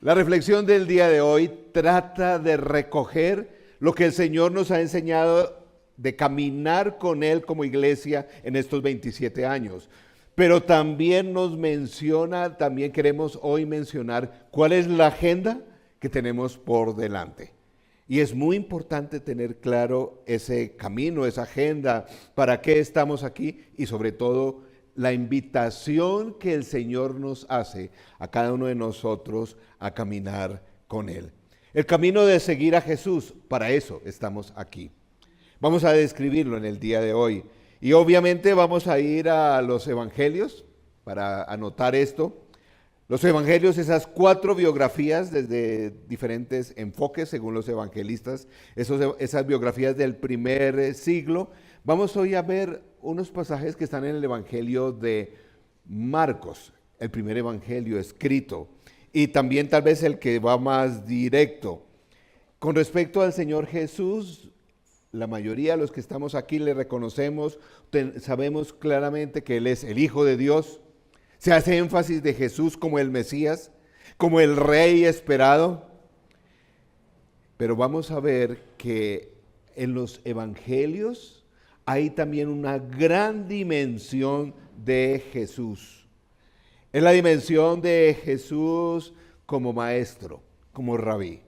La reflexión del día de hoy trata de recoger lo que el Señor nos ha enseñado de caminar con Él como iglesia en estos 27 años. Pero también también queremos hoy mencionar cuál es la agenda que tenemos por delante. Y es muy importante tener claro ese camino, esa agenda, para qué estamos aquí y sobre todo la invitación que el Señor nos hace a cada uno de nosotros a caminar con Él. El camino de seguir a Jesús, para eso estamos aquí. Vamos a describirlo en el día de hoy. Y obviamente vamos a ir a los evangelios para anotar esto. Los evangelios, esas 4 biografías desde diferentes enfoques según los evangelistas, esas biografías del primer siglo. Vamos hoy a ver unos pasajes que están en el evangelio de Marcos, el primer evangelio escrito, y también tal vez el que va más directo. Con respecto al Señor Jesús, la mayoría de los que estamos aquí le reconocemos, sabemos claramente que Él es el Hijo de Dios. Se hace énfasis de Jesús como el Mesías, como el Rey esperado. Pero vamos a ver que en los evangelios hay también una gran dimensión de Jesús. Es la dimensión de Jesús como maestro, como rabí.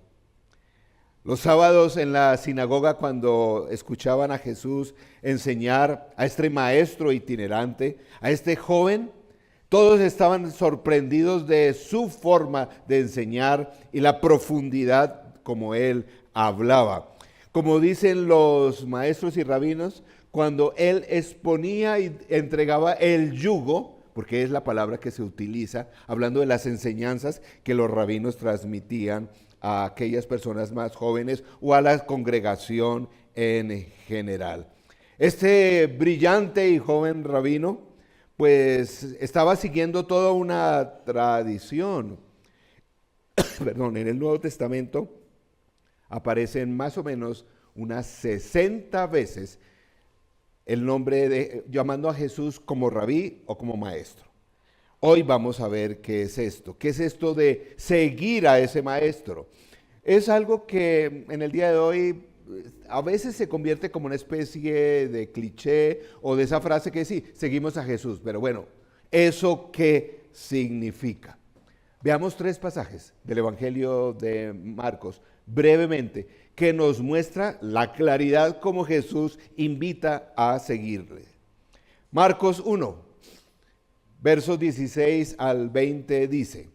Los sábados en la sinagoga, cuando escuchaban a Jesús enseñar a este maestro itinerante, a este joven, todos estaban sorprendidos de su forma de enseñar y la profundidad como él hablaba. Como dicen los maestros y rabinos, cuando él exponía y entregaba el yugo, porque es la palabra que se utiliza, hablando de las enseñanzas que los rabinos transmitían a aquellas personas más jóvenes o a la congregación en general. Este brillante y joven rabino, pues estaba siguiendo toda una tradición. Perdón, en el Nuevo Testamento aparecen más o menos unas 60 veces el nombre llamando a Jesús como rabí o como maestro. Hoy vamos a ver qué es esto de seguir a ese maestro. Es algo que en el día de hoy a veces se convierte como una especie de cliché o de esa frase que sí, seguimos a Jesús. Pero bueno, ¿eso qué significa? Veamos 3 pasajes del Evangelio de Marcos brevemente que nos muestra la claridad como Jesús invita a seguirle. Marcos 1. Versos 16 al 20 dice: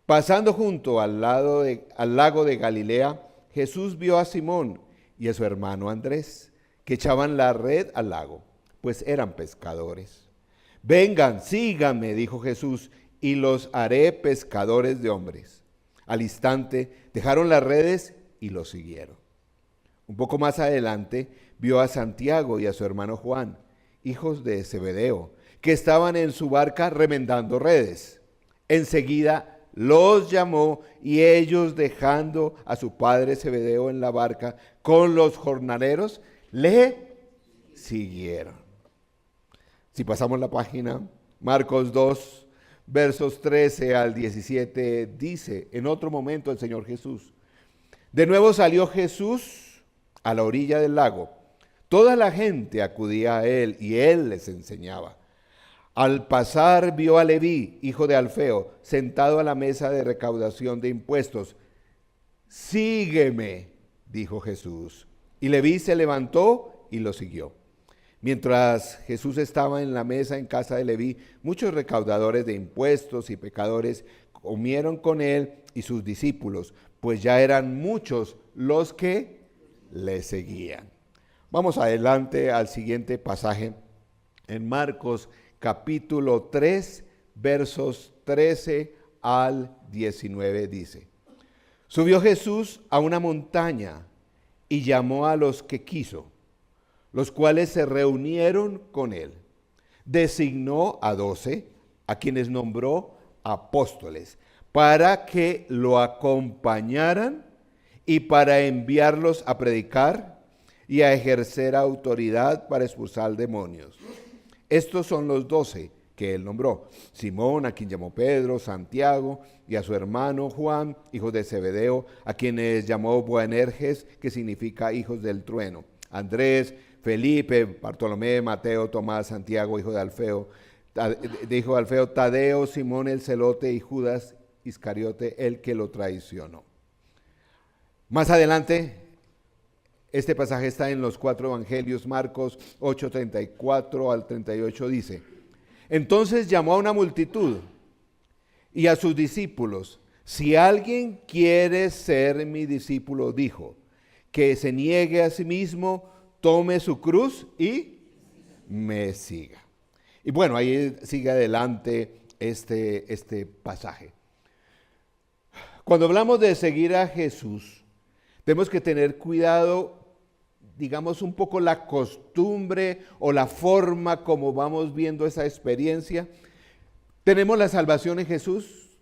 pasando junto al lago de Galilea, Jesús vio a Simón y a su hermano Andrés, que echaban la red al lago, pues eran pescadores. Vengan, síganme, dijo Jesús, y los haré pescadores de hombres. Al instante dejaron las redes y los siguieron. Un poco más adelante vio a Santiago y a su hermano Juan, hijos de Zebedeo, que estaban en su barca remendando redes. Enseguida los llamó y ellos, dejando a su padre Zebedeo en la barca con los jornaleros, le siguieron. Si pasamos la página, Marcos 2, versos 13 al 17, dice en otro momento el Señor Jesús: de nuevo salió Jesús a la orilla del lago. Toda la gente acudía a él y él les enseñaba. Al pasar vio a Leví, hijo de Alfeo, sentado a la mesa de recaudación de impuestos. Sígueme, dijo Jesús. Y Leví se levantó y lo siguió. Mientras Jesús estaba en la mesa en casa de Leví, muchos recaudadores de impuestos y pecadores comieron con él y sus discípulos, pues ya eran muchos los que le seguían. Vamos adelante al siguiente pasaje en Marcos capítulo 3, versos 13 al 19 dice: subió Jesús a una montaña y llamó a los que quiso, los cuales se reunieron con él. Designó a 12, a quienes nombró apóstoles, para que lo acompañaran y para enviarlos a predicar y a ejercer autoridad para expulsar demonios. Estos son los 12 que él nombró: Simón, a quien llamó Pedro; Santiago, y a su hermano Juan, hijos de Zebedeo, a quienes llamó Boanerges, que significa hijos del trueno; Andrés, Felipe, Bartolomé, Mateo, Tomás, Santiago, hijo de Alfeo, Tadeo, Simón el celote, y Judas Iscariote, el que lo traicionó. Más adelante, este pasaje está en los 4 evangelios. Marcos 8:34 al 38 dice: entonces llamó a una multitud y a sus discípulos. Si alguien quiere ser mi discípulo, dijo, que se niegue a sí mismo, tome su cruz y me siga. Y bueno, ahí sigue adelante este pasaje. Cuando hablamos de seguir a Jesús, tenemos que tener cuidado, digamos, un poco la costumbre o la forma como vamos viendo esa experiencia. Tenemos la salvación en Jesús.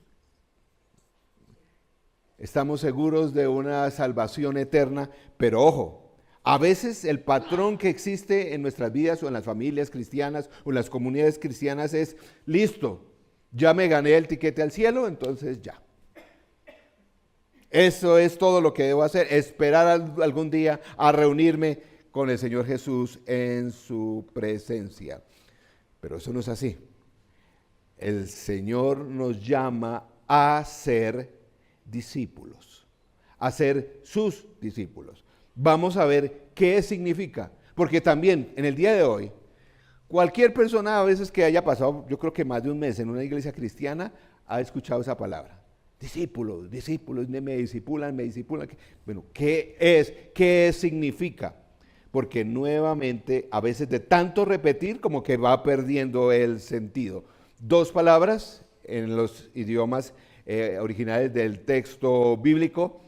Estamos seguros de una salvación eterna, pero ojo, a veces el patrón que existe en nuestras vidas o en las familias cristianas o en las comunidades cristianas es: listo, ya me gané el tiquete al cielo, entonces ya. Eso es todo lo que debo hacer, esperar algún día a reunirme con el Señor Jesús en su presencia. Pero eso no es así. El Señor nos llama a ser discípulos, a ser sus discípulos. Vamos a ver qué significa, porque también en el día de hoy, cualquier persona a veces que haya pasado, yo creo que más de un mes en una iglesia cristiana, ha escuchado esa palabra. Discípulos, discípulos, me discipulan. Bueno, ¿qué es? ¿Qué significa? Porque nuevamente, a veces de tanto repetir, como que va perdiendo el sentido. 2 palabras en los idiomas originales del texto bíblico.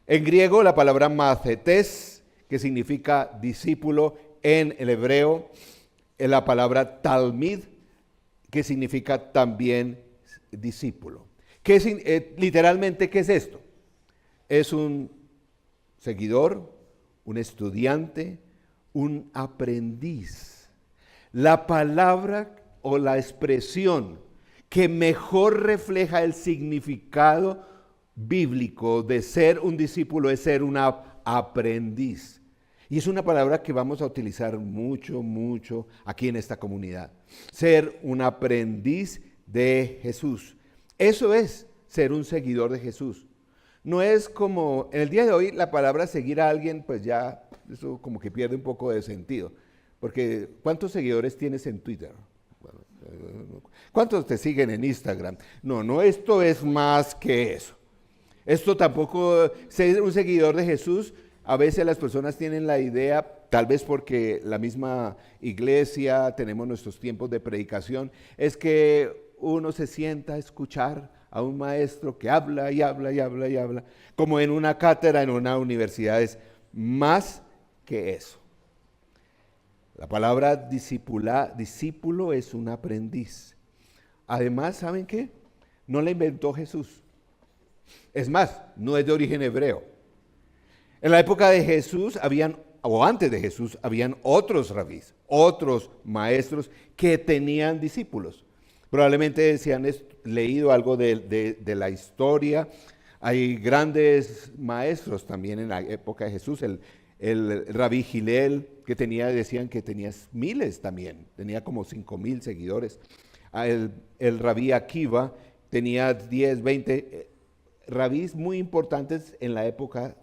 En griego, la palabra mathetes, que significa discípulo; en el hebreo, la palabra talmid, que significa también discípulo. Literalmente, ¿qué es esto? Es un seguidor, un estudiante, un aprendiz. La palabra o la expresión que mejor refleja el significado bíblico de ser un discípulo es ser un aprendiz. Y es una palabra que vamos a utilizar mucho aquí en esta comunidad. Ser un aprendiz de Jesús. Eso es ser un seguidor de Jesús. No es como, en el día de hoy, la palabra seguir a alguien, pues ya, eso como que pierde un poco de sentido. Porque, ¿cuántos seguidores tienes en Twitter? Bueno, ¿cuántos te siguen en Instagram? No, esto es más que eso. Esto tampoco, ser un seguidor de Jesús, a veces las personas tienen la idea, tal vez porque la misma iglesia, tenemos nuestros tiempos de predicación, es que uno se sienta a escuchar a un maestro que habla y habla, como en una cátedra, en una universidad. Es más que eso. La palabra discípulo es un aprendiz. Además, ¿saben qué? No la inventó Jesús. Es más, no es de origen hebreo. En la época de Jesús antes de Jesús, habían otros rabís, otros maestros que tenían discípulos. Probablemente si han leído algo de la historia, hay grandes maestros también en la época de Jesús. El rabí Gilel, decían que tenía miles también, tenía como 5,000 seguidores. El rabí Akiva tenía 10, 20 rabís muy importantes en la época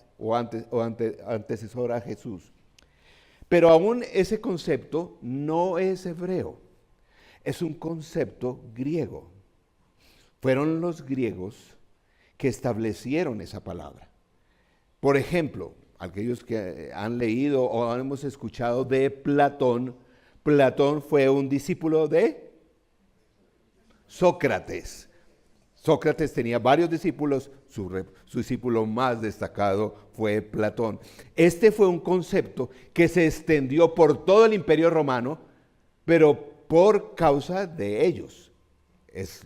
antecesora a Jesús. Pero aún ese concepto no es hebreo. Es un concepto griego. Fueron los griegos que establecieron esa palabra. Por ejemplo, aquellos que han leído o hemos escuchado de Platón, Platón fue un discípulo de Sócrates. Sócrates tenía varios discípulos, su discípulo más destacado fue Platón. Este fue un concepto que se extendió por todo el Imperio Romano, pero por causa de ellos.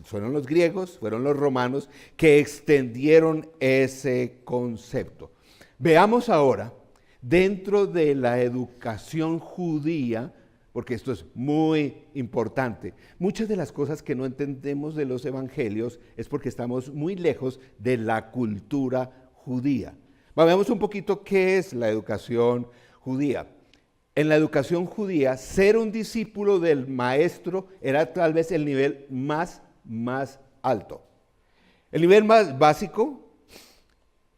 Fueron los griegos, fueron los romanos que extendieron ese concepto. Veamos ahora, dentro de la educación judía, porque esto es muy importante. Muchas de las cosas que no entendemos de los evangelios es porque estamos muy lejos de la cultura judía. Veamos un poquito qué es la educación judía. En la educación judía, ser un discípulo del maestro era tal vez el nivel más alto. El nivel más básico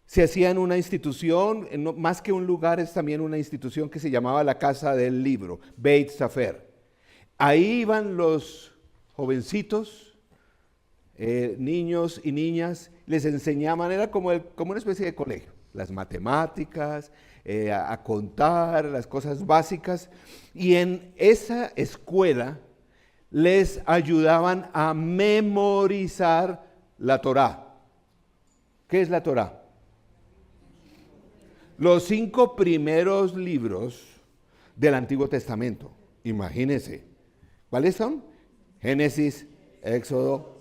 se hacía en una institución, más que un lugar, es también una institución que se llamaba la Casa del Libro, Beit Sefer. Ahí iban los jovencitos, niños y niñas, les enseñaban, era como una especie de colegio, las matemáticas, a contar, las cosas básicas, y en esa escuela les ayudaban a memorizar la Torá. ¿Qué es la Torá? Los 5 primeros libros del Antiguo Testamento. Imagínense. ¿Cuáles son? Génesis, Éxodo,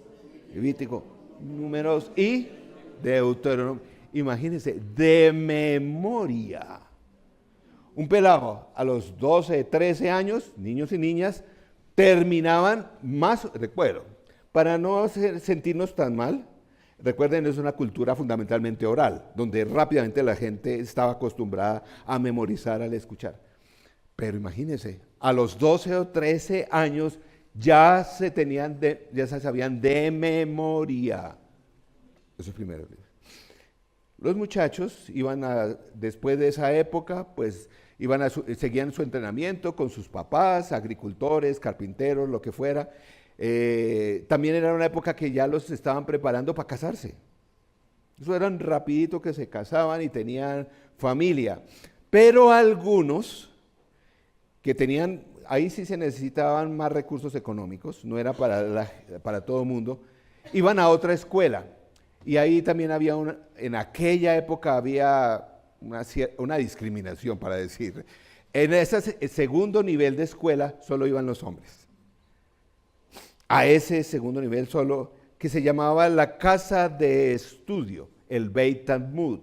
Levítico, Números y Deuteronomio. Imagínense, de memoria. Un pelado a los 12, 13 años, niños y niñas, terminaban más, recuerdo, para no sentirnos tan mal. Recuerden, es una cultura fundamentalmente oral, donde rápidamente la gente estaba acostumbrada a memorizar al escuchar. Pero imagínense, a los 12 o 13 años ya se sabían de memoria. Eso es primero. Los muchachos después de esa época, pues seguían su entrenamiento con sus papás, agricultores, carpinteros, lo que fuera. También era una época que ya los estaban preparando para casarse. Eso eran rapidito que se casaban y tenían familia. Pero algunos que tenían, ahí sí se necesitaban más recursos económicos, no era para todo el mundo, iban a otra escuela. Y ahí también en aquella época había una discriminación, para decir. En ese segundo nivel de escuela solo iban los hombres. A ese segundo nivel solo, que se llamaba la casa de estudio, el Beit Talmud,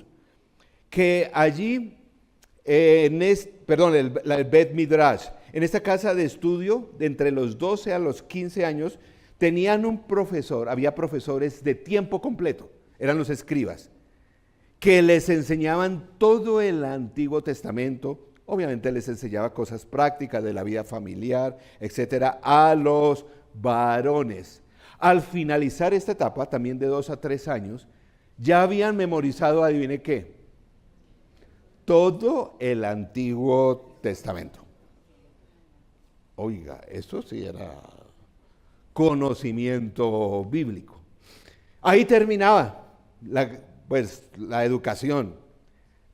que allí, el Beit Midrash, en esta casa de estudio, de entre los 12 a los 15 años, tenían un profesor, había profesores de tiempo completo, eran los escribas, que les enseñaban todo el Antiguo Testamento. Obviamente les enseñaba cosas prácticas de la vida familiar, etcétera, a los varones. Al finalizar esta etapa, también de 2 a 3 años, ya habían memorizado, adivine qué, todo el Antiguo Testamento. Oiga, eso sí era conocimiento bíblico. Ahí terminaba la educación,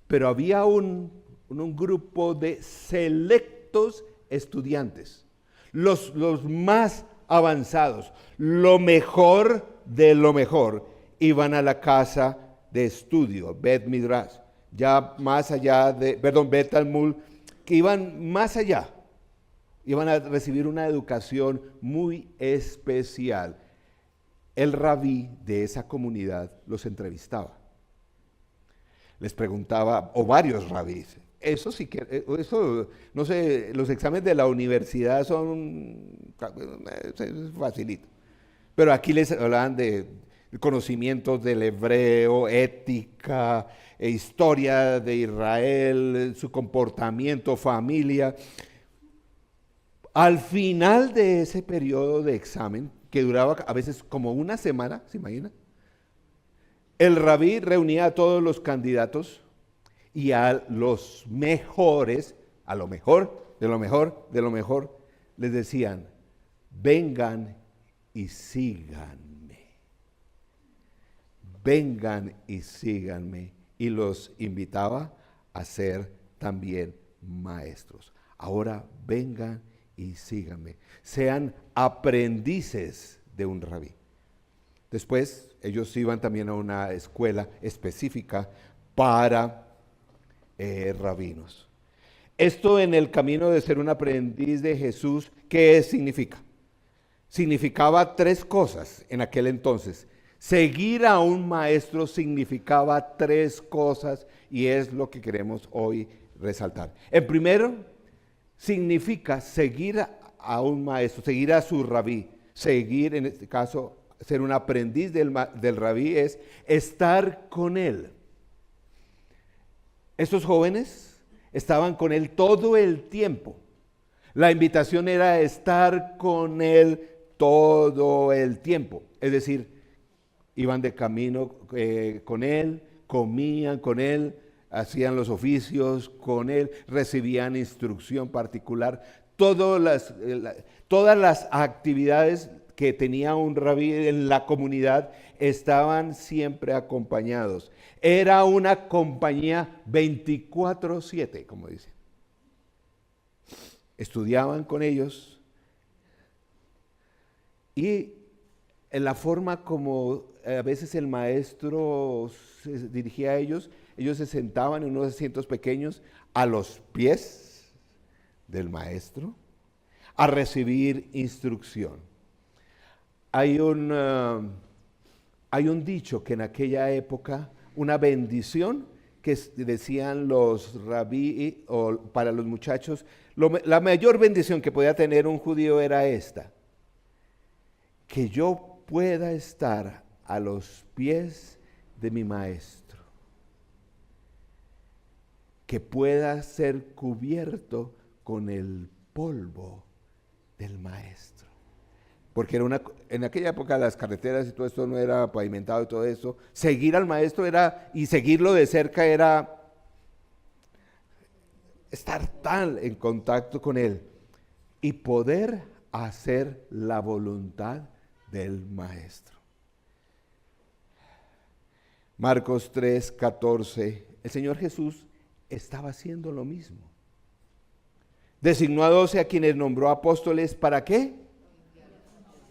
pero había un grupo de selectos estudiantes, los más avanzados, lo mejor de lo mejor, iban a la casa de estudio, Beit Midrash, ya más allá Beit Talmud, que iban más allá, iban a recibir una educación muy especial. El rabí de esa comunidad los entrevistaba. Les preguntaba, o varios rabís. Eso sí que, no sé, los exámenes de la universidad son facilito. Pero aquí les hablaban de conocimientos del hebreo, ética, historia de Israel, su comportamiento, familia. Al final de ese periodo de examen, que duraba a veces como una semana, ¿se imagina? El rabí reunía a todos los candidatos y a los mejores, a lo mejor, de lo mejor, de lo mejor, les decían, vengan y síganme. Vengan y síganme. Y los invitaba a ser también maestros. Ahora vengan y síganme. Sean aprendices de un rabí. Después, ellos iban también a una escuela específica para rabinos. Esto en el camino de ser un aprendiz de Jesús, ¿qué significa? Significaba 3 cosas en aquel entonces. Seguir a un maestro significaba 3 cosas y es lo que queremos hoy resaltar. En primero, significa seguir a un maestro, seguir a su rabí, seguir, en este caso, ser un aprendiz del rabí es estar con él. Estos jóvenes estaban con él todo el tiempo. La invitación era estar con él todo el tiempo. Es decir, iban de camino con él, comían con él, hacían los oficios con él, recibían instrucción particular. Todas las actividades que tenía un rabí en la comunidad estaban siempre acompañados. Era una compañía 24/7, como dicen. Estudiaban con ellos y en la forma como a veces el maestro se dirigía a ellos se sentaban en unos asientos pequeños a los pies del maestro a recibir instrucción. Hay un dicho que en aquella época, una bendición que decían los rabí o para los muchachos, la mayor bendición que podía tener un judío era esta: que yo pueda estar a los pies de mi maestro, que pueda ser cubierto con el polvo del maestro. Porque en aquella época las carreteras y todo esto no era pavimentado y todo eso. Seguir al maestro y seguirlo de cerca era estar tan en contacto con él y poder hacer la voluntad del maestro. Marcos 3:14, el Señor Jesús estaba haciendo lo mismo. Designó a 12 a quienes nombró apóstoles, ¿para qué?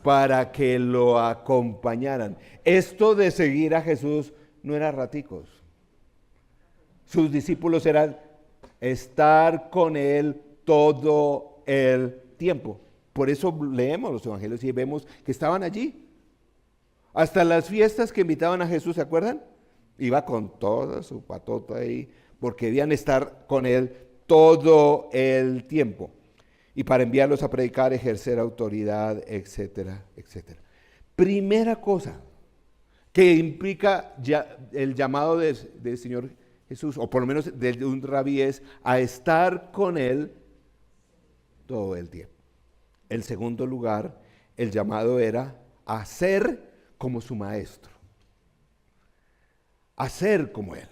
Para que lo acompañaran. Esto de seguir a Jesús no era raticos. Sus discípulos eran estar con él todo el tiempo. Por eso leemos los evangelios y vemos que estaban allí. Hasta las fiestas que invitaban a Jesús, ¿se acuerdan? Iba con toda su patota ahí, porque debían estar con él todo el tiempo. Y para enviarlos a predicar, ejercer autoridad, etcétera, etcétera. Primera cosa que implica el llamado del Señor Jesús, o por lo menos de un rabí, es a estar con él todo el tiempo. En segundo lugar, el llamado era a ser como su maestro. A ser como él.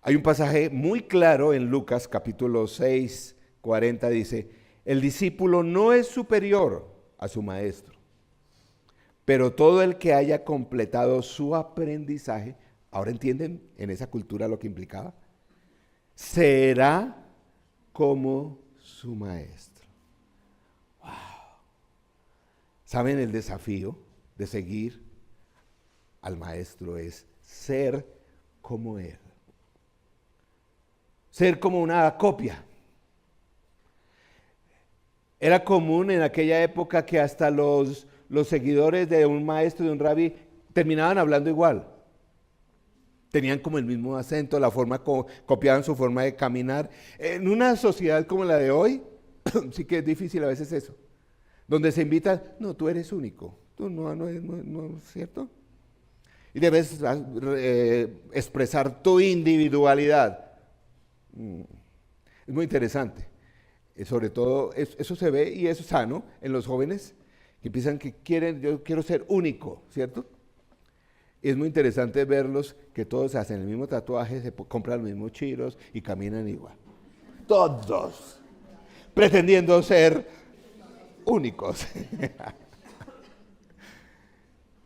Hay un pasaje muy claro en Lucas capítulo 6, 40, dice: el discípulo no es superior a su maestro, pero todo el que haya completado su aprendizaje, ahora entienden en esa cultura lo que implicaba, será como su maestro. Wow. ¿Saben el desafío de seguir al maestro? Es ser como él. Ser como una copia. Era común en aquella época que hasta los seguidores de un maestro, de un rabí, terminaban hablando igual. Tenían como el mismo acento, la forma, copiaban su forma de caminar. En una sociedad como la de hoy, sí que es difícil a veces eso. Donde se invita, no, tú eres único, tú no es cierto. Y debes expresar tu individualidad. Es muy interesante. Sobre todo, eso se ve y es sano en los jóvenes que piensan que yo quiero ser único, ¿cierto? Es muy interesante verlos que todos hacen el mismo tatuaje, se compran los mismos chiros y caminan igual. Todos, pretendiendo ser únicos.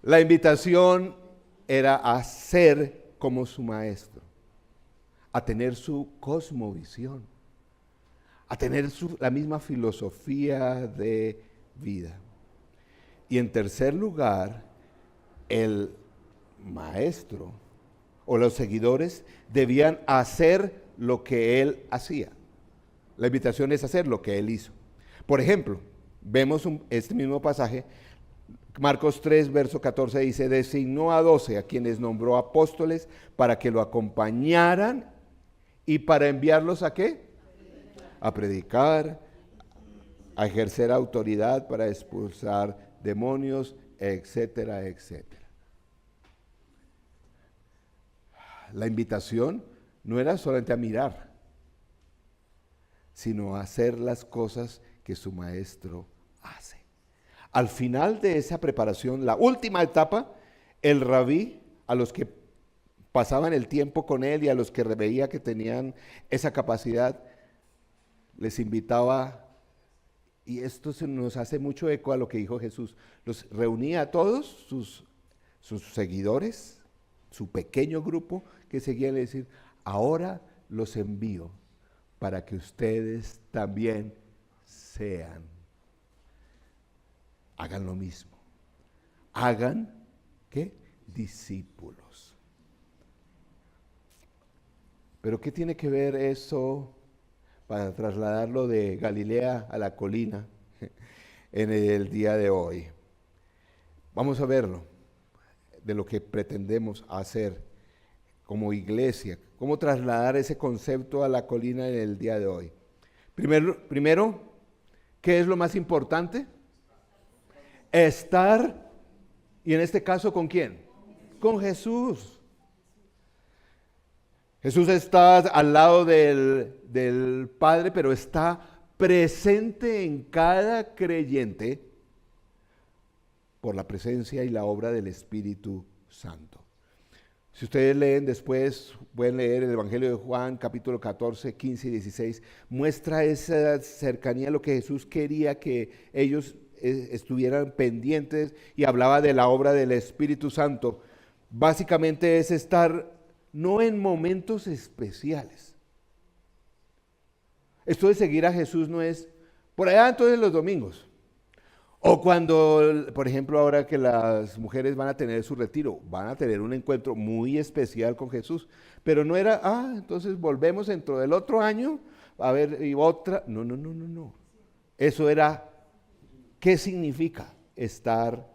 La invitación era a ser como su maestro, a tener su cosmovisión, a tener la misma filosofía de vida. Y en tercer lugar, el maestro o los seguidores debían hacer lo que él hacía. La invitación es hacer lo que él hizo. Por ejemplo, vemos este mismo pasaje, Marcos 3, verso 14 dice: designó a 12 a quienes nombró apóstoles para que lo acompañaran y para enviarlos ¿a qué? a predicar, a ejercer autoridad para expulsar demonios, etcétera, etcétera. La invitación no era solamente a mirar, sino a hacer las cosas que su maestro hace. Al final de esa preparación, la última etapa, el rabí, a los que pasaban el tiempo con él y a los que veía que tenían esa capacidad, les invitaba, y esto se nos hace mucho eco a lo que dijo Jesús, los reunía a todos sus seguidores, su pequeño grupo que seguían, y decir, ahora los envío para que ustedes también hagan lo mismo. Hagan, ¿qué? Discípulos. Pero ¿qué tiene que ver eso para trasladarlo de Galilea a la colina en el día de hoy? Vamos a verlo, de lo que pretendemos hacer como iglesia, cómo trasladar ese concepto a la colina en el día de hoy. Primero, ¿qué es lo más importante? Estar, y en este caso, ¿con quién? Con Jesús. Jesús está al lado del Padre, pero está presente en cada creyente por la presencia y la obra del Espíritu Santo. Si ustedes leen después, pueden leer el Evangelio de Juan, capítulo 14, 15 y 16, muestra esa cercanía a lo que Jesús quería que ellos estuvieran pendientes, y hablaba de la obra del Espíritu Santo. Básicamente es estar no en momentos especiales. Esto de seguir a Jesús no es por allá entonces los domingos. O cuando, por ejemplo, ahora que las mujeres van a tener su retiro, van a tener un encuentro muy especial con Jesús. Pero no era, entonces volvemos dentro del otro año, a ver, y otra. No. Eso era, ¿qué significa? Estar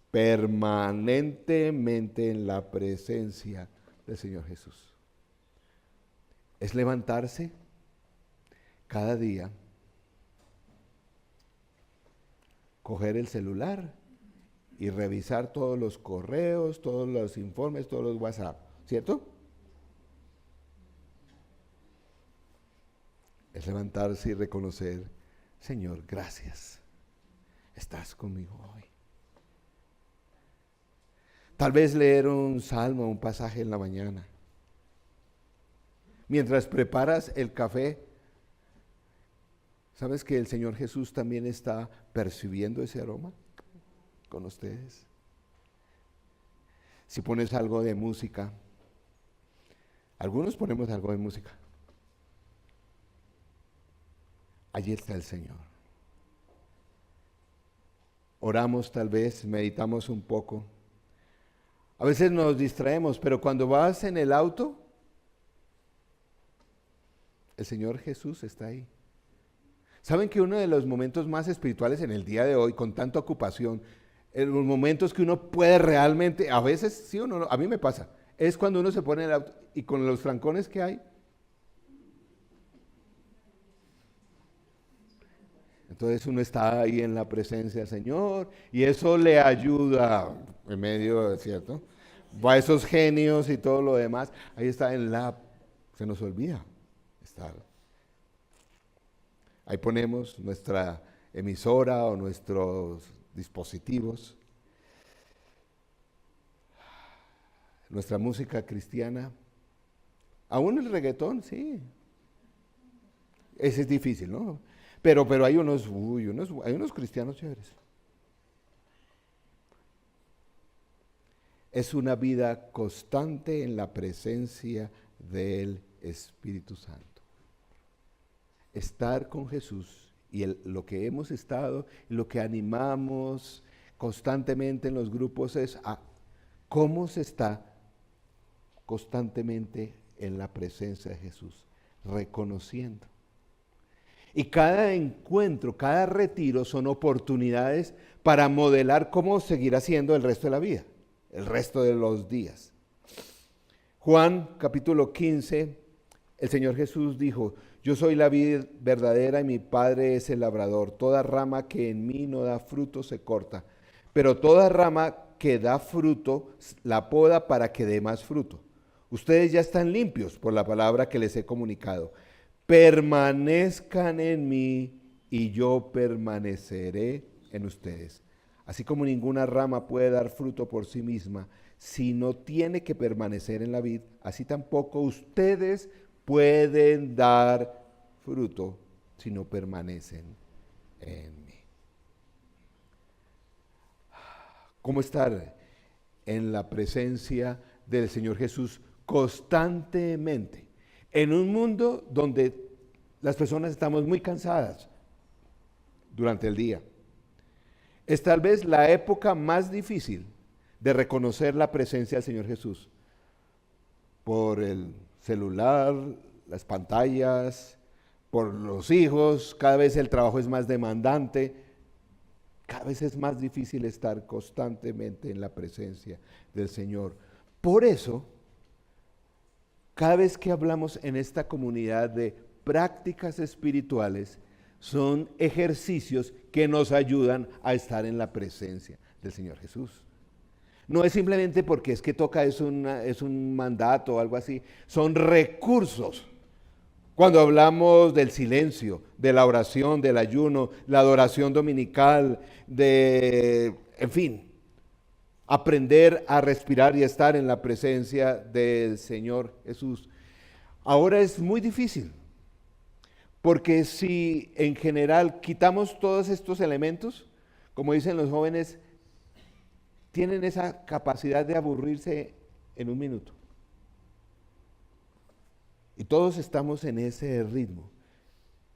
permanentemente en la presencia del Señor Jesús. Es levantarse cada día, coger el celular y revisar todos los correos, todos los informes, todos los WhatsApp, ¿cierto? Es levantarse y reconocer, Señor, gracias, estás conmigo hoy. Tal vez leer un salmo, un pasaje en la mañana. Mientras preparas el café, ¿sabes que el Señor Jesús también está percibiendo ese aroma con ustedes? Si pones algo de música, algunos ponemos algo de música, allí está el Señor. Oramos tal vez, meditamos un poco. A veces nos distraemos, pero cuando vas en el auto, el Señor Jesús está ahí. ¿Saben que uno de los momentos más espirituales en el día de hoy, con tanta ocupación, en los momentos que uno puede realmente, a veces sí o no, a mí me pasa, es cuando uno se pone en el auto y con los trancones que hay, entonces uno está ahí en la presencia del Señor y eso le ayuda en medio, ¿cierto? Va a esos genios y todo lo demás, ahí está se nos olvida estar. Ahí ponemos nuestra emisora o nuestros dispositivos, nuestra música cristiana, aún el reggaetón, sí. Ese es difícil, ¿no? Pero hay unos cristianos chéveres. Es una vida constante en la presencia del Espíritu Santo. Estar con Jesús y lo que hemos estado, lo que animamos constantemente en los grupos es a cómo se está constantemente en la presencia de Jesús, reconociendo. Y cada encuentro, cada retiro son oportunidades para modelar cómo seguirá siendo el resto de la vida, el resto de los días. Juan capítulo 15, el Señor Jesús dijo, Yo soy la vid verdadera y mi Padre es el labrador. Toda rama que en mí no da fruto se corta, pero toda rama que da fruto la poda para que dé más fruto. Ustedes ya están limpios por la palabra que les he comunicado. Permanezcan en mí y yo permaneceré en ustedes. Así como ninguna rama puede dar fruto por sí misma si no tiene que permanecer en la vid, así tampoco ustedes pueden dar fruto si no permanecen en mí. ¿Cómo estar en la presencia del Señor Jesús constantemente? En un mundo donde las personas estamos muy cansadas durante el día. Es tal vez la época más difícil de reconocer la presencia del Señor Jesús. Por el celular, las pantallas, por los hijos, cada vez el trabajo es más demandante, cada vez es más difícil estar constantemente en la presencia del Señor. Por eso, cada vez que hablamos en esta comunidad de prácticas espirituales, son ejercicios que nos ayudan a estar en la presencia del Señor Jesús. No es simplemente porque es que toca, es un mandato o algo así, son recursos. Cuando hablamos del silencio, de la oración, del ayuno, la adoración dominical, en fin, aprender a respirar y estar en la presencia del Señor Jesús. Ahora es muy difícil, porque si en general quitamos todos estos elementos, como dicen los jóvenes, tienen esa capacidad de aburrirse en un minuto. Y todos estamos en ese ritmo,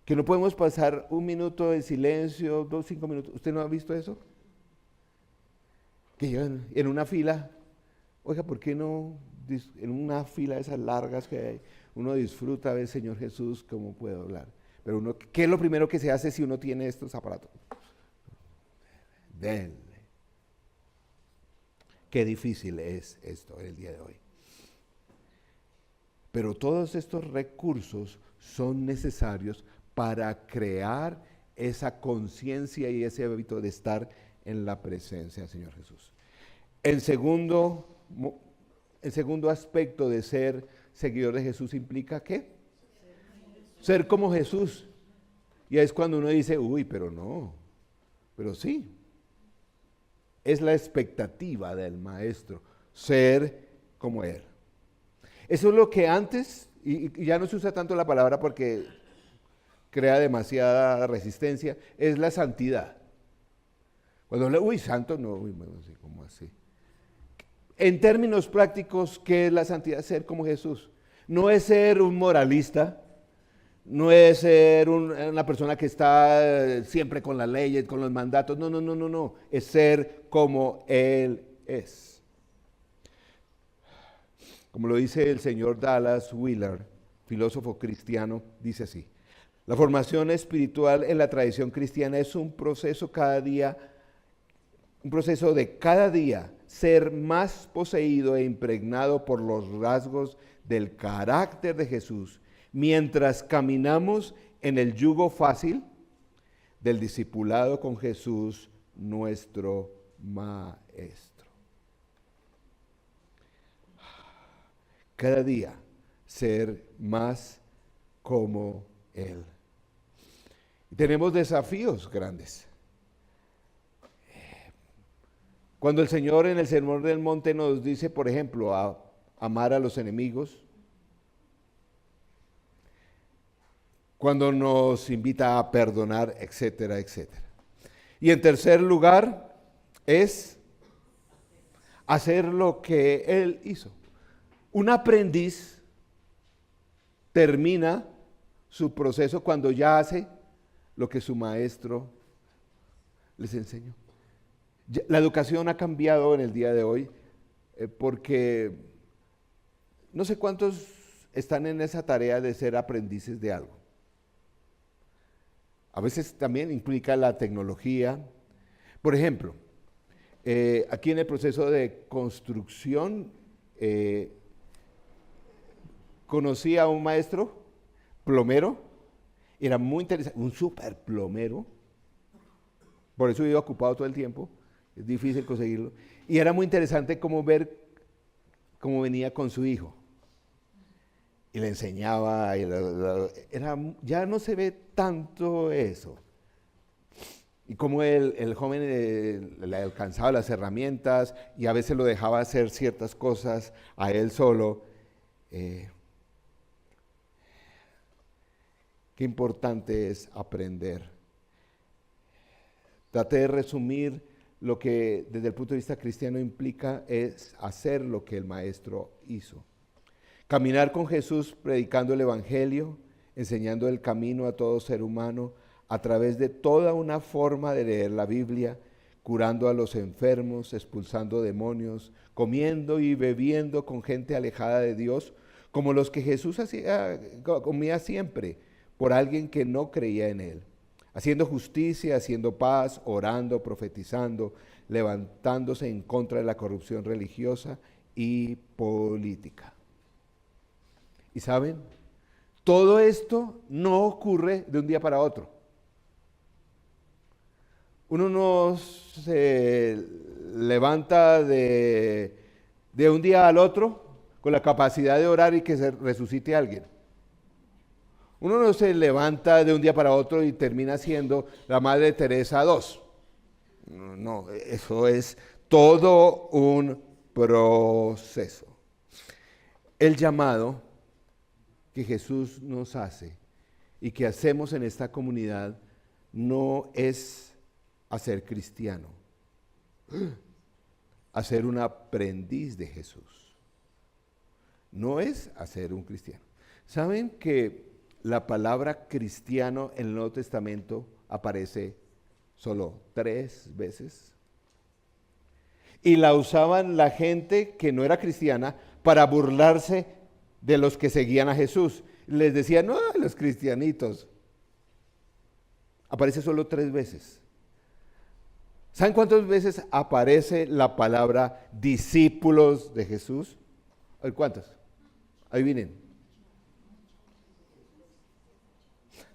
que no podemos pasar un minuto de silencio, 5 minutos. ¿Usted no ha visto eso? Que llegan en una fila, oiga, ¿por qué no en una fila de esas largas que hay, uno disfruta ver Señor Jesús, cómo puedo hablar? Pero uno, ¿qué es lo primero que se hace si uno tiene estos aparatos? Denle. Qué difícil es esto el día de hoy. Pero todos estos recursos son necesarios para crear esa conciencia y ese hábito de estar en la presencia del Señor Jesús. El segundo aspecto de ser seguidor de Jesús implica ¿qué? Ser como Jesús. Y es cuando uno dice, uy, pero no, pero sí. Es la expectativa del maestro, ser como él. Eso es lo que antes, y ya no se usa tanto la palabra porque crea demasiada resistencia, es la santidad. Cuando habla, uy, santo, no, uy, bueno, así, ¿cómo así? En términos prácticos, ¿qué es la santidad? Ser como Jesús. No es ser un moralista, no es ser una persona que está siempre con las leyes, con los mandatos, no, es ser como Él es. Como lo dice el señor Dallas Willard, filósofo cristiano, dice así: la formación espiritual en la tradición cristiana es un proceso de cada día ser más poseído e impregnado por los rasgos del carácter de Jesús, mientras caminamos en el yugo fácil del discipulado con Jesús, nuestro Maestro. Cada día ser más como Él. Y tenemos desafíos grandes. Cuando el Señor en el Sermón del Monte nos dice, por ejemplo, a amar a los enemigos, cuando nos invita a perdonar, etcétera, etcétera. Y en tercer lugar es hacer lo que Él hizo. Un aprendiz termina su proceso cuando ya hace lo que su maestro les enseñó. La educación ha cambiado en el día de hoy porque no sé cuántos están en esa tarea de ser aprendices de algo. A veces también implica la tecnología. Por ejemplo, aquí en el proceso de construcción conocí a un maestro plomero Era muy interesante, un super plomero, por eso iba ocupado todo el tiempo, es difícil conseguirlo. Y era muy interesante como ver cómo venía con su hijo. Y le enseñaba, ya no se ve tanto eso. Y cómo el joven le alcanzaba las herramientas y a veces lo dejaba hacer ciertas cosas a él solo. Qué importante es aprender. Traté de resumir lo que desde el punto de vista cristiano implica es hacer lo que el maestro hizo. Caminar con Jesús predicando el Evangelio, enseñando el camino a todo ser humano a través de toda una forma de leer la Biblia, curando a los enfermos, expulsando demonios, comiendo y bebiendo con gente alejada de Dios, como los que Jesús comía siempre por alguien que no creía en Él. Haciendo justicia, haciendo paz, orando, profetizando, levantándose en contra de la corrupción religiosa y política. ¿Y saben? Todo esto no ocurre de un día para otro. Uno no se levanta de un día al otro con la capacidad de orar y que se resucite alguien. Uno no se levanta de un día para otro y termina siendo la Madre Teresa II. No, eso es todo un proceso. El llamado que Jesús nos hace y que hacemos en esta comunidad no es a ser cristiano, a ser un aprendiz de Jesús. No es a ser un cristiano. ¿Saben que la palabra cristiano en el Nuevo Testamento aparece solo 3 veces? Y la usaban la gente que no era cristiana para burlarse de los que seguían a Jesús. Les decían, no, los cristianitos. Aparece solo 3 veces. ¿Saben cuántas veces aparece la palabra discípulos de Jesús? A ver, ¿cuántas? Adivinen.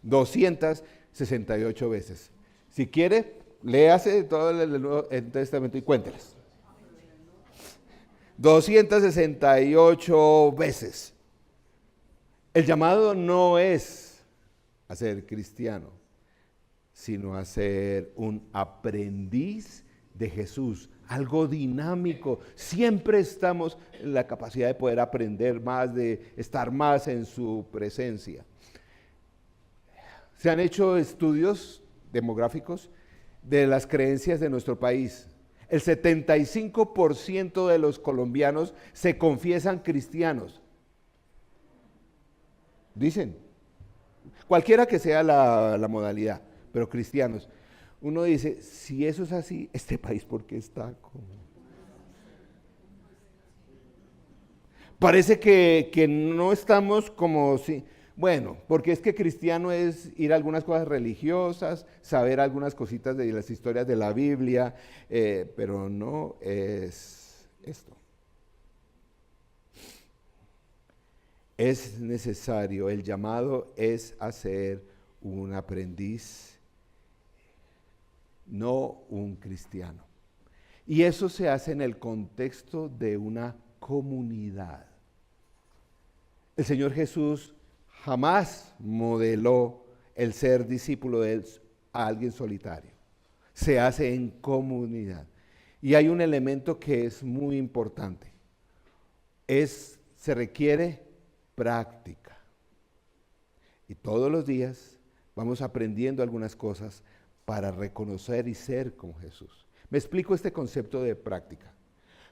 268 veces. Si quiere, léase todo el Nuevo Testamento y cuéntelas. 268 veces. El llamado no es a ser cristiano, sino a ser un aprendiz de Jesús, algo dinámico. Siempre estamos en la capacidad de poder aprender más, de estar más en su presencia. Se han hecho estudios demográficos de las creencias de nuestro país. El 75% de los colombianos se confiesan cristianos. Dicen, cualquiera que sea la modalidad, pero cristianos. Uno dice, si eso es así, este país, ¿por qué está como? Parece que no estamos como si... Bueno, porque es que cristiano es ir a algunas cosas religiosas, saber algunas cositas de las historias de la Biblia, pero no es esto. Es necesario, el llamado es a ser un aprendiz, no un cristiano. Y eso se hace en el contexto de una comunidad. El Señor Jesús jamás modeló el ser discípulo de Él a alguien solitario. Se hace en comunidad. Y hay un elemento que es muy importante. Se requiere práctica. Y todos los días vamos aprendiendo algunas cosas para reconocer y ser como Jesús. Me explico este concepto de práctica.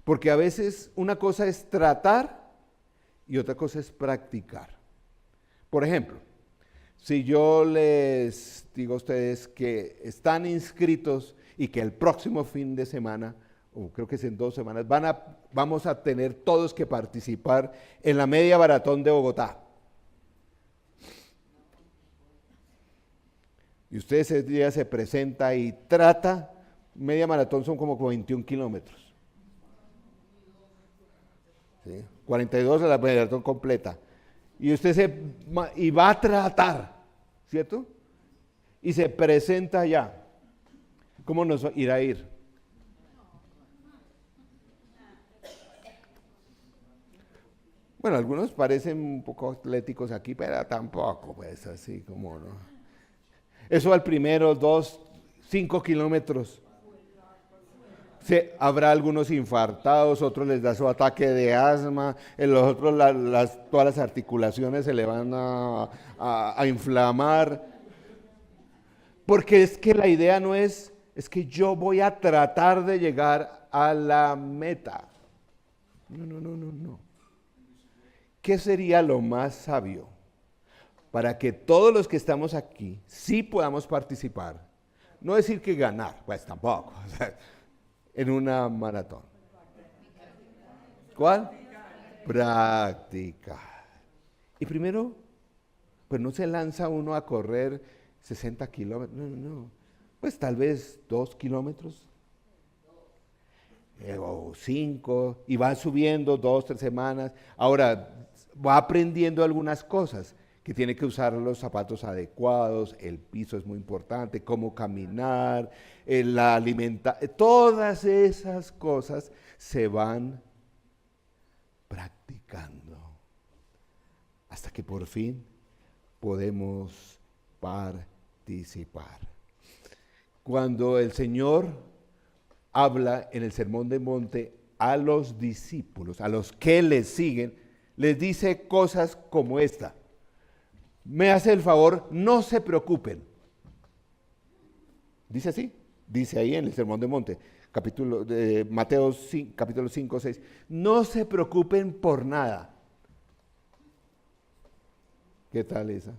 Porque a veces una cosa es tratar y otra cosa es practicar. Por ejemplo, si yo les digo a ustedes que están inscritos y que el próximo fin de semana, o creo que es en 2 semanas, vamos a tener todos que participar en la media maratón de Bogotá. Y usted ese día se presenta y trata, media maratón son como 21 kilómetros. ¿Sí? 42 es la maratón completa. Y usted va a tratar, ¿cierto? Y se presenta allá. ¿Cómo nos irá a ir? Bueno, algunos parecen un poco atléticos aquí, pero tampoco, pues así como no. Eso al primero, 2, 5 kilómetros. Habrá algunos infartados, otros les da su ataque de asma, en los otros todas las articulaciones se le van a inflamar. Porque es que la idea no es que yo voy a tratar de llegar a la meta. No, no, no, no, no. ¿Qué sería lo más sabio para que todos los que estamos aquí sí podamos participar? No decir que ganar, pues tampoco, o sea, en una maratón. ¿Cuál? Práctica. Y primero, pues no se lanza uno a correr 60 kilómetros, no, no, no. Pues tal vez 2 kilómetros, o 5, y va subiendo 2, 3 semanas. Ahora, va aprendiendo algunas cosas, que tiene que usar los zapatos adecuados, el piso es muy importante, cómo caminar, la alimentación, todas esas cosas se van practicando hasta que por fin podemos participar. Cuando el Señor habla en el Sermón del Monte a los discípulos, a los que le siguen, les dice cosas como esta: me hace el favor, no se preocupen. Dice así, dice ahí en el Sermón del Monte, capítulo de Mateo 5, capítulo 5, 6. No se preocupen por nada. ¿Qué tal esa?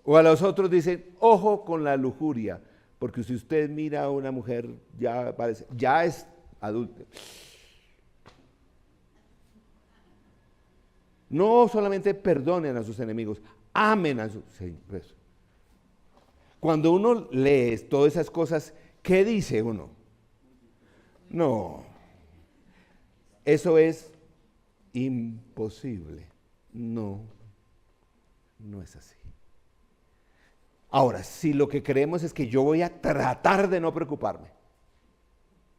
O a los otros dicen, ojo con la lujuria, porque si usted mira a una mujer, ya es adulta. No solamente perdonen a sus enemigos, amen a sus enemigos. Cuando uno lee todas esas cosas, ¿qué dice uno? No, eso es imposible. No, no es así. Ahora, si lo que creemos es que yo voy a tratar de no preocuparme,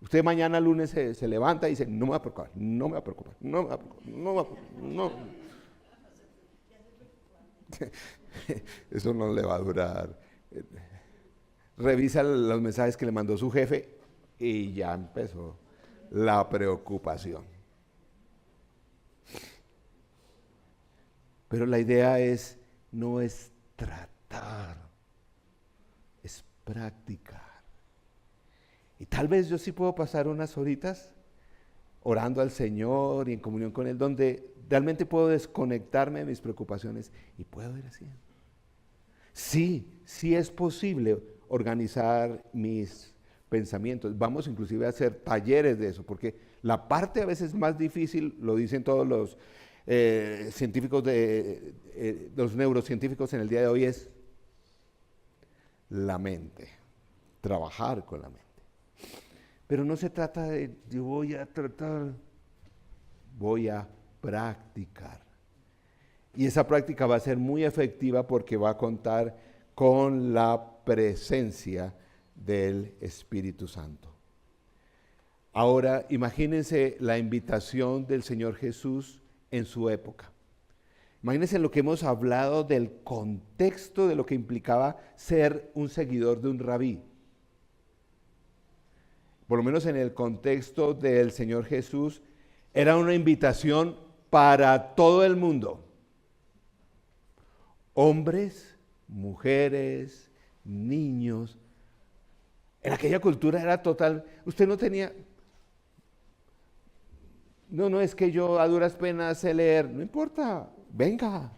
usted mañana lunes se levanta y dice, no me va a preocupar, no me va a preocupar, no me va a preocupar, no me va a preocupar, no. Eso no le va a durar. Revisa los mensajes que le mandó su jefe y ya empezó la preocupación. Pero la idea no es tratar, es practicar. Y tal vez yo sí puedo pasar unas horitas orando al Señor y en comunión con Él, donde realmente puedo desconectarme de mis preocupaciones y puedo ir haciendo. Sí es posible organizar mis pensamientos. Vamos inclusive a hacer talleres de eso, porque la parte a veces más difícil, lo dicen todos los científicos, los neurocientíficos en el día de hoy, es la mente, trabajar con la mente. Pero no se trata de yo voy a tratar, voy a practicar. Y esa práctica va a ser muy efectiva porque va a contar con la presencia del Espíritu Santo. Ahora, imagínense la invitación del Señor Jesús en su época. Imagínense lo que hemos hablado del contexto de lo que implicaba ser un seguidor de un rabí. Por lo menos en el contexto del Señor Jesús, era una invitación para todo el mundo. Hombres, mujeres, niños. En aquella cultura era total. Usted no tenía. No es que yo a duras penas sé leer. No importa, venga.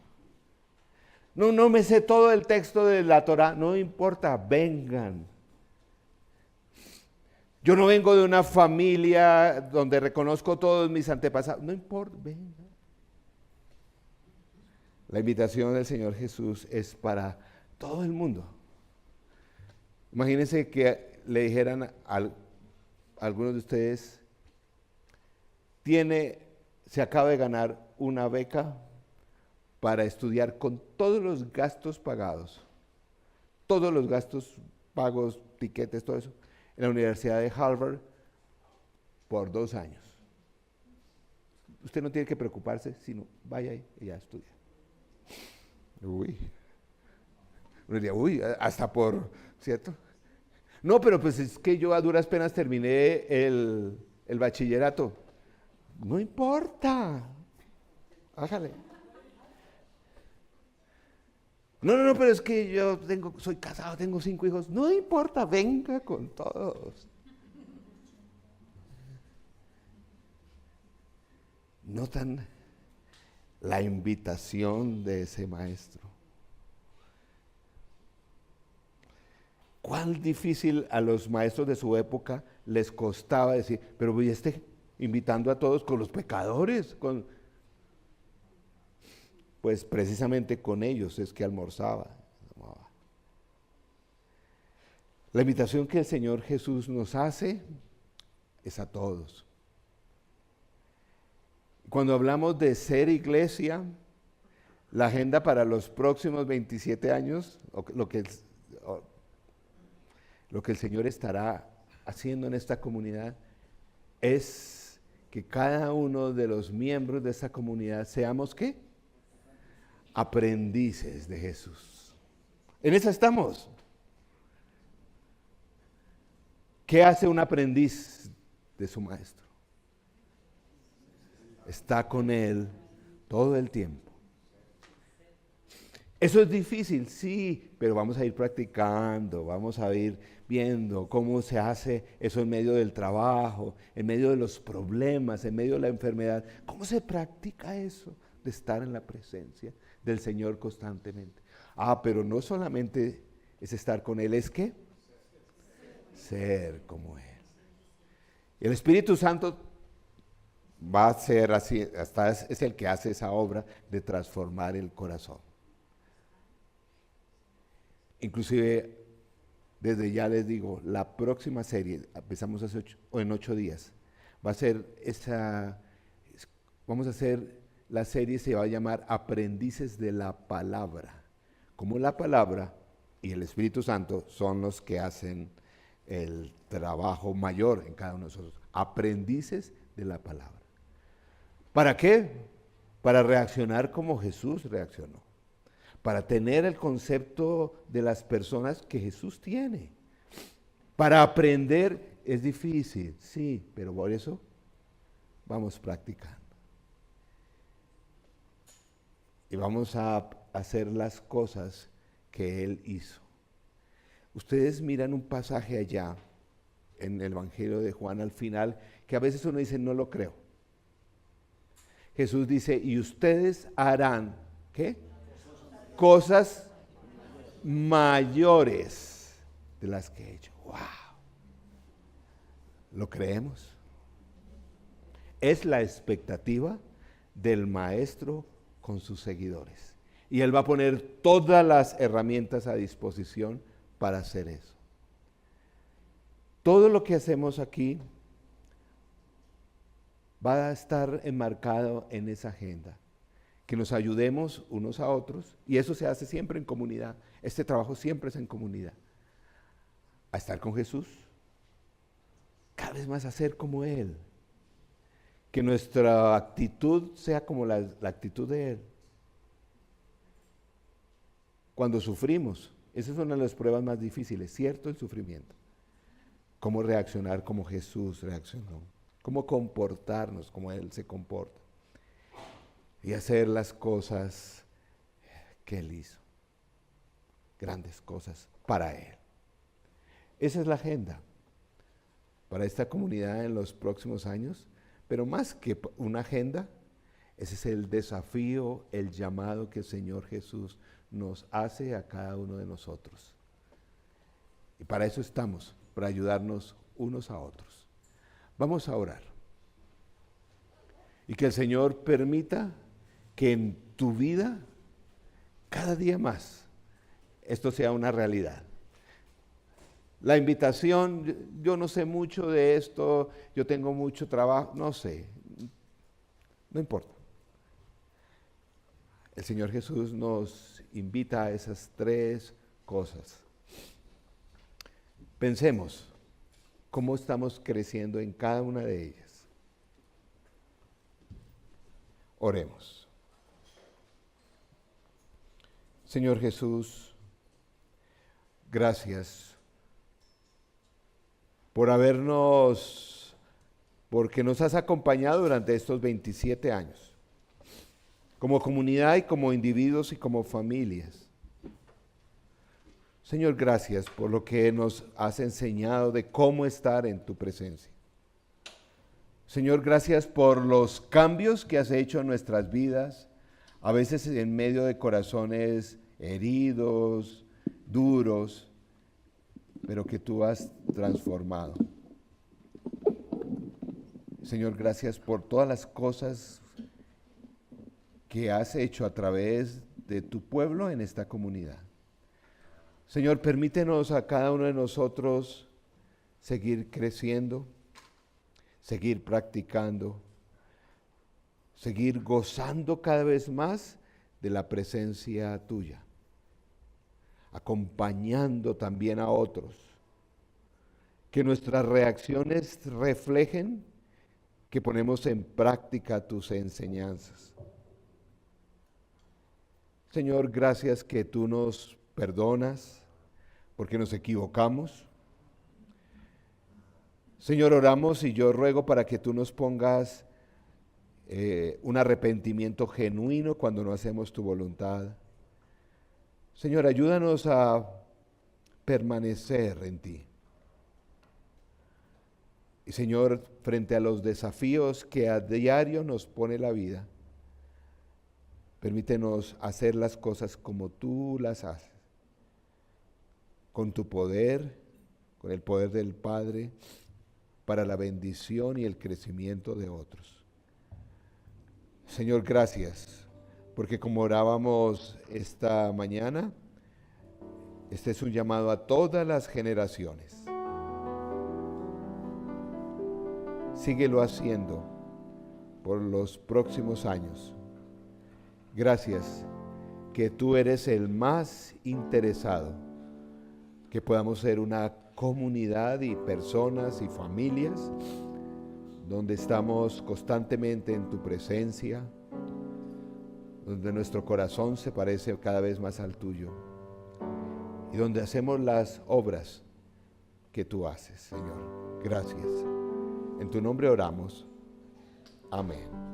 No me sé todo el texto de la Torá. No importa, vengan. Yo no vengo de una familia donde reconozco todos mis antepasados. No importa, venga. La invitación del Señor Jesús es para todo el mundo. Imagínense que le dijeran a algunos de ustedes, se acaba de ganar una beca para estudiar con todos los gastos pagados, todos los gastos pagos, tiquetes, todo eso, en la Universidad de Harvard por 2 años. Usted no tiene que preocuparse, sino vaya ahí y ya estudia. Uy. Uno diría, uy, hasta por, ¿cierto? No, pero pues es que yo a duras penas terminé el bachillerato. No importa. Hágale. No, pero es que yo soy casado, tengo 5 hijos. No importa, venga con todos. ¿Notan la invitación de ese maestro? Cuán difícil a los maestros de su época les costaba decir, pero voy invitando a todos con los pecadores, pues precisamente con ellos es que almorzaba. La invitación que el Señor Jesús nos hace es a todos. Cuando hablamos de ser iglesia, la agenda para los próximos 27 años, lo que el Señor estará haciendo en esta comunidad, es que cada uno de los miembros de esta comunidad seamos, ¿qué? Aprendices de Jesús. En esa estamos. ¿Qué hace un aprendiz de su maestro? Está con él todo el tiempo. Eso es difícil, sí, pero vamos a ir practicando, vamos a ir viendo cómo se hace eso en medio del trabajo, en medio de los problemas, en medio de la enfermedad. ¿Cómo se practica eso de estar en la presencia del Señor constantemente? Pero no solamente es estar con Él, es ¿qué? Ser como Él. Y el Espíritu Santo va a ser así, hasta es el que hace esa obra de transformar el corazón. Inclusive, desde ya les digo, la próxima serie, empezamos en 8 días, va a ser vamos a hacer, la serie se va a llamar Aprendices de la Palabra. Como la palabra y el Espíritu Santo son los que hacen el trabajo mayor en cada uno de nosotros. Aprendices de la palabra. ¿Para qué? Para reaccionar como Jesús reaccionó. Para tener el concepto de las personas que Jesús tiene. Para aprender es difícil, sí, pero por eso vamos practicando. Y vamos a hacer las cosas que Él hizo. Ustedes miran un pasaje allá en el Evangelio de Juan al final, que a veces uno dice, no lo creo. Jesús dice, y ustedes harán, ¿qué? Cosas mayores de las que he hecho. ¡Wow! ¿Lo creemos? Es la expectativa del maestro con sus seguidores. Y Él va a poner todas las herramientas a disposición para hacer eso. Todo lo que hacemos aquí va a estar enmarcado en esa agenda. Que nos ayudemos unos a otros, y eso se hace siempre en comunidad. Este trabajo siempre es en comunidad. A estar con Jesús, cada vez más a ser como Él. Que nuestra actitud sea como la actitud de Él. Cuando sufrimos, esa es una de las pruebas más difíciles, ¿cierto? El sufrimiento. Cómo reaccionar como Jesús reaccionó. Cómo comportarnos como Él se comporta. Y hacer las cosas que Él hizo. Grandes cosas para Él. Esa es la agenda para esta comunidad en los próximos años. Pero más que una agenda, ese es el desafío, el llamado que el Señor Jesús nos hace a cada uno de nosotros. Y para eso estamos, para ayudarnos unos a otros. Vamos a orar. Y que el Señor permita que en tu vida, cada día más, esto sea una realidad. La invitación, yo no sé mucho de esto, yo tengo mucho trabajo, no sé, no importa. El Señor Jesús nos invita a esas tres cosas. Pensemos cómo estamos creciendo en cada una de ellas. Oremos. Señor Jesús, gracias porque nos has acompañado durante estos 27 años, como comunidad y como individuos y como familias. Señor, gracias por lo que nos has enseñado de cómo estar en tu presencia. Señor, gracias por los cambios que has hecho en nuestras vidas, a veces en medio de corazones heridos, duros, pero que tú has transformado. Señor, gracias por todas las cosas que has hecho a través de tu pueblo en esta comunidad. Señor, permítenos a cada uno de nosotros seguir creciendo, seguir practicando, seguir gozando cada vez más de la presencia tuya, acompañando también a otros. Que nuestras reacciones reflejen que ponemos en práctica tus enseñanzas. Señor, gracias que tú nos perdonas porque nos equivocamos. Señor, oramos y yo ruego para que tú nos pongas un arrepentimiento genuino cuando no hacemos tu voluntad. Señor, ayúdanos a permanecer en ti. Y Señor, frente a los desafíos que a diario nos pone la vida, permítenos hacer las cosas como tú las haces, con tu poder, con el poder del Padre, para la bendición y el crecimiento de otros. Señor, gracias, porque como orábamos esta mañana, este es un llamado a todas las generaciones. Síguelo haciendo por los próximos años. Gracias, que tú eres el más interesado, que podamos ser una comunidad y personas y familias donde estamos constantemente en tu presencia, donde nuestro corazón se parece cada vez más al tuyo y donde hacemos las obras que tú haces, Señor. Gracias. En tu nombre oramos. Amén.